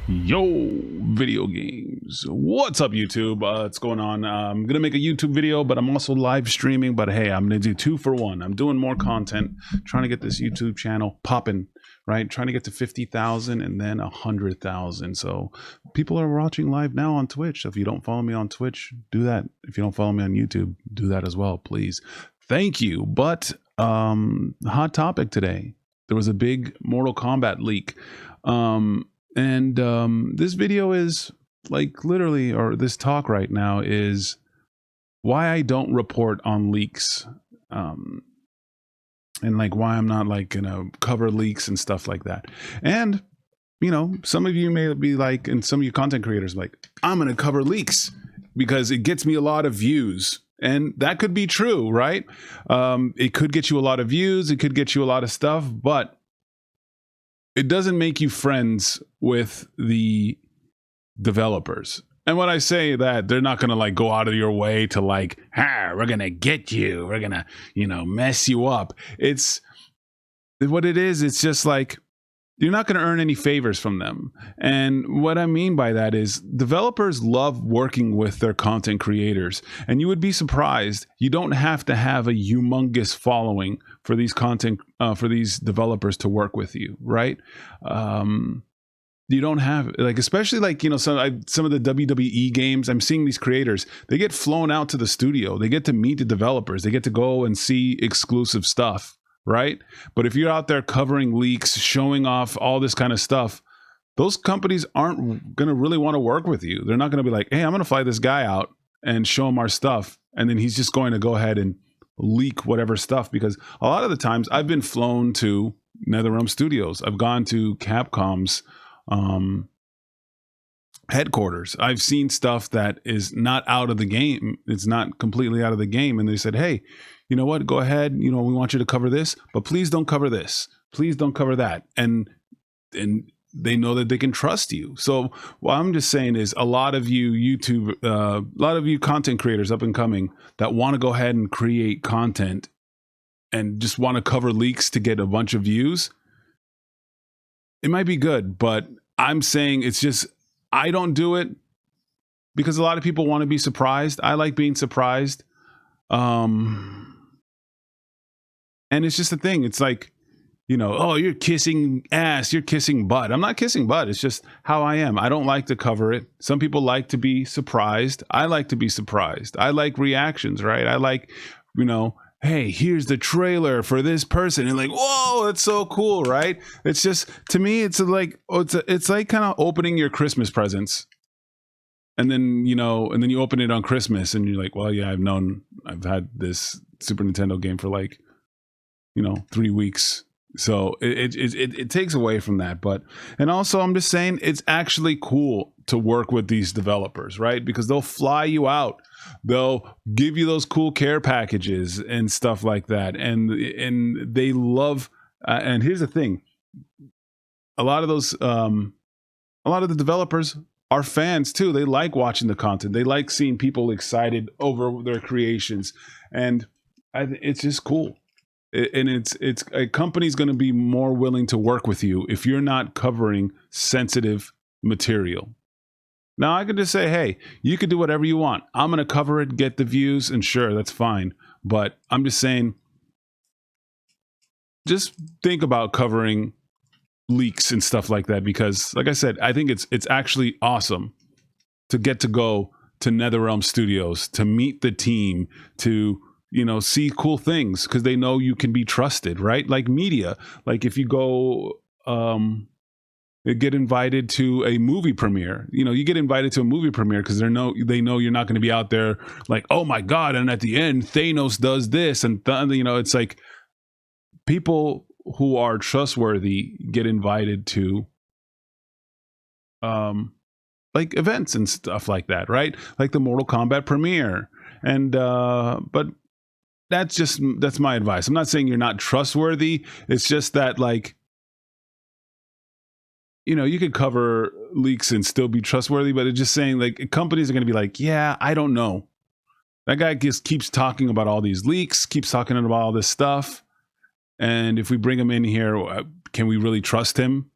Yo, video games. What's up, YouTube? What's going on? I'm gonna make a YouTube video, but I'm also live streaming. But hey, I'm gonna do 2 for 1. I'm doing more content, trying to get this YouTube channel popping, right? Trying to get to 50,000 and then 100,000. So people are watching live now on Twitch. So if you don't follow me on Twitch, do that. If you don't follow me on YouTube, do that as well, please. Thank you. But hot topic today. There was a big Mortal Kombat leak. This video is like literally, or this talk right now is why I don't report on leaks, and like why I'm not like gonna cover leaks and stuff like that. And you know, some of you may be like, and some of you content creators like, I'm gonna cover leaks because it gets me a lot of views. And that could be true, right? It could get you a lot of views, it could get you a lot of stuff, but it doesn't make you friends with the developers. And when I say that, they're not going to like go out of your way to like, we're going to get you. We're going to, mess you up. It's what it is. It's just like, you're not going to earn any favors from them. And what I mean by that is developers love working with their content creators. And you would be surprised. You don't have to have a humongous following for these for these developers to work with you, right? You don't have like, especially like, some of the WWE games, I'm seeing these creators, they get flown out to the studio. They get to meet the developers. They get to go and see exclusive stuff. Right? But if you're out there covering leaks, showing off all this kind of stuff, those companies aren't going to really want to work with you. They're not going to be like, hey, I'm going to fly this guy out and show him our stuff. And then he's just going to go ahead and leak whatever stuff. Because a lot of the times I've been flown to NetherRealm Studios. I've gone to Capcom's headquarters. I've seen stuff that is not out of the game. It's not completely out of the game. And they said, hey, you know what? Go ahead. We want you to cover this, but please don't cover this. Please don't cover that. And they know that they can trust you. So what I'm just saying is a lot of you YouTube, a lot of you content creators up and coming that want to go ahead and create content and just want to cover leaks to get a bunch of views. It might be good, but I'm saying it's just, I don't do it because a lot of people want to be surprised. I like being surprised. And it's just a thing. It's like, oh, you're kissing ass, you're kissing butt. I'm not kissing butt. It's just how I am. I don't like to cover it. Some people like to be surprised. I like to be surprised. I like reactions, right? I like, hey, here's the trailer for this person. And like, whoa, that's so cool, right? It's just, to me, it's like, it's like kind of opening your Christmas presents. And then, and then you open it on Christmas and you're like, well, yeah, I've had this Super Nintendo game for like, 3 weeks. So it takes away from that. But, and also I'm just saying it's actually cool to work with these developers, right? Because they'll fly you out. They'll give you those cool care packages and stuff like that. And they love, and here's the thing. A lot of the developers are fans too. They like watching the content. They like seeing people excited over their creations. And it's just cool. And it's a company's going to be more willing to work with you if you're not covering sensitive material. Now I could just say, hey, you could do whatever you want. I'm going to cover it, get the views, and sure, that's fine. But I'm just saying, just think about covering leaks and stuff like that, because like I said, I think it's actually awesome to get to go to NetherRealm Studios, to meet the team, to see cool things because they know you can be trusted, right? Like media, like if you go get invited to a movie premiere, you get invited to a movie premiere because they know you're not going to be out there like, oh my God, and at the end Thanos does this, and it's like people who are trustworthy get invited to like events and stuff like that, right? Like the Mortal Kombat premiere. And but that's my advice. I'm not saying you're not trustworthy. It's just that, like, you could cover leaks and still be trustworthy, but it's just saying, like, companies are going to be like, yeah, I don't know. That guy just keeps talking about all these leaks, keeps talking about all this stuff. And if we bring him in here, can we really trust him?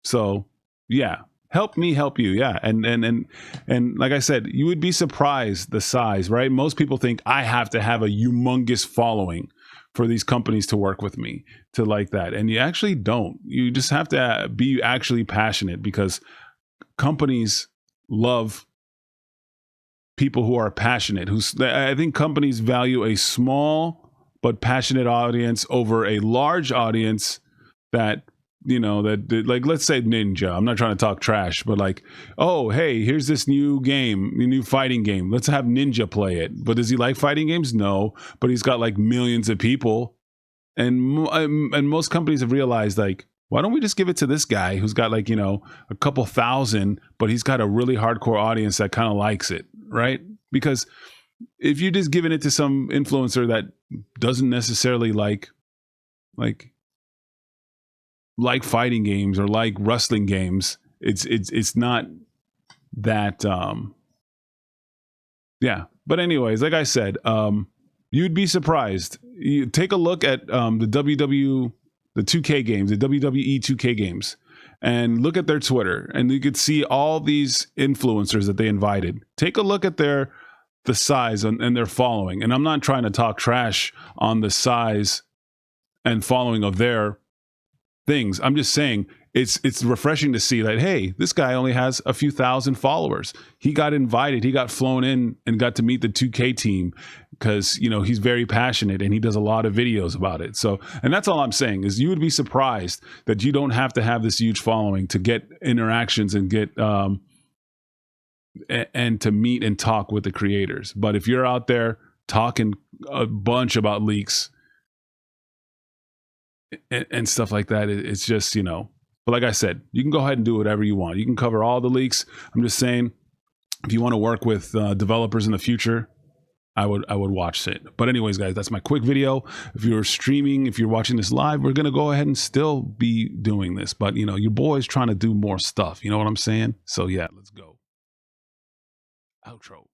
So, yeah, help me help you. Yeah. And like I said, you would be surprised the size, right? Most people think I have to have a humongous following for these companies to work with me, to like that. And you actually don't. You just have to be actually passionate, because companies love people who are passionate. I think companies value a small but passionate audience over a large audience that, that like, let's say Ninja. I'm not trying to talk trash, but like, oh, hey, here's this new game, new fighting game. Let's have Ninja play it. But does he like fighting games? No, but he's got like millions of people. And most companies have realized, like, why don't we just give it to this guy who's got like, a couple thousand, but he's got a really hardcore audience that kind of likes it, right? Because if you're just giving it to some influencer that doesn't necessarily like fighting games or like wrestling games, it's not that yeah. But anyways, like I said, you'd be surprised. You take a look at the 2K games, the WWE 2K games, and look at their Twitter, and you could see all these influencers that they invited. Take a look at the size and their following. And I'm not trying to talk trash on the size and following of their things. I'm just saying it's refreshing to see that, hey, this guy only has a few thousand followers. He got invited, he got flown in and got to meet the 2K team because, he's very passionate and he does a lot of videos about it. So, and that's all I'm saying is you would be surprised that you don't have to have this huge following to get interactions and get and to meet and talk with the creators. But if you're out there talking a bunch about leaks and stuff like that, it's just, but like I said, you can go ahead and do whatever you want. You can cover all the leaks. I'm just saying, if you want to work with developers in the future, I would watch it. But anyways, guys, that's my quick video. If you're streaming, if you're watching this live, we're going to go ahead and still be doing this. But, your boy's trying to do more stuff. You know what I'm saying? So, yeah, let's go. Outro.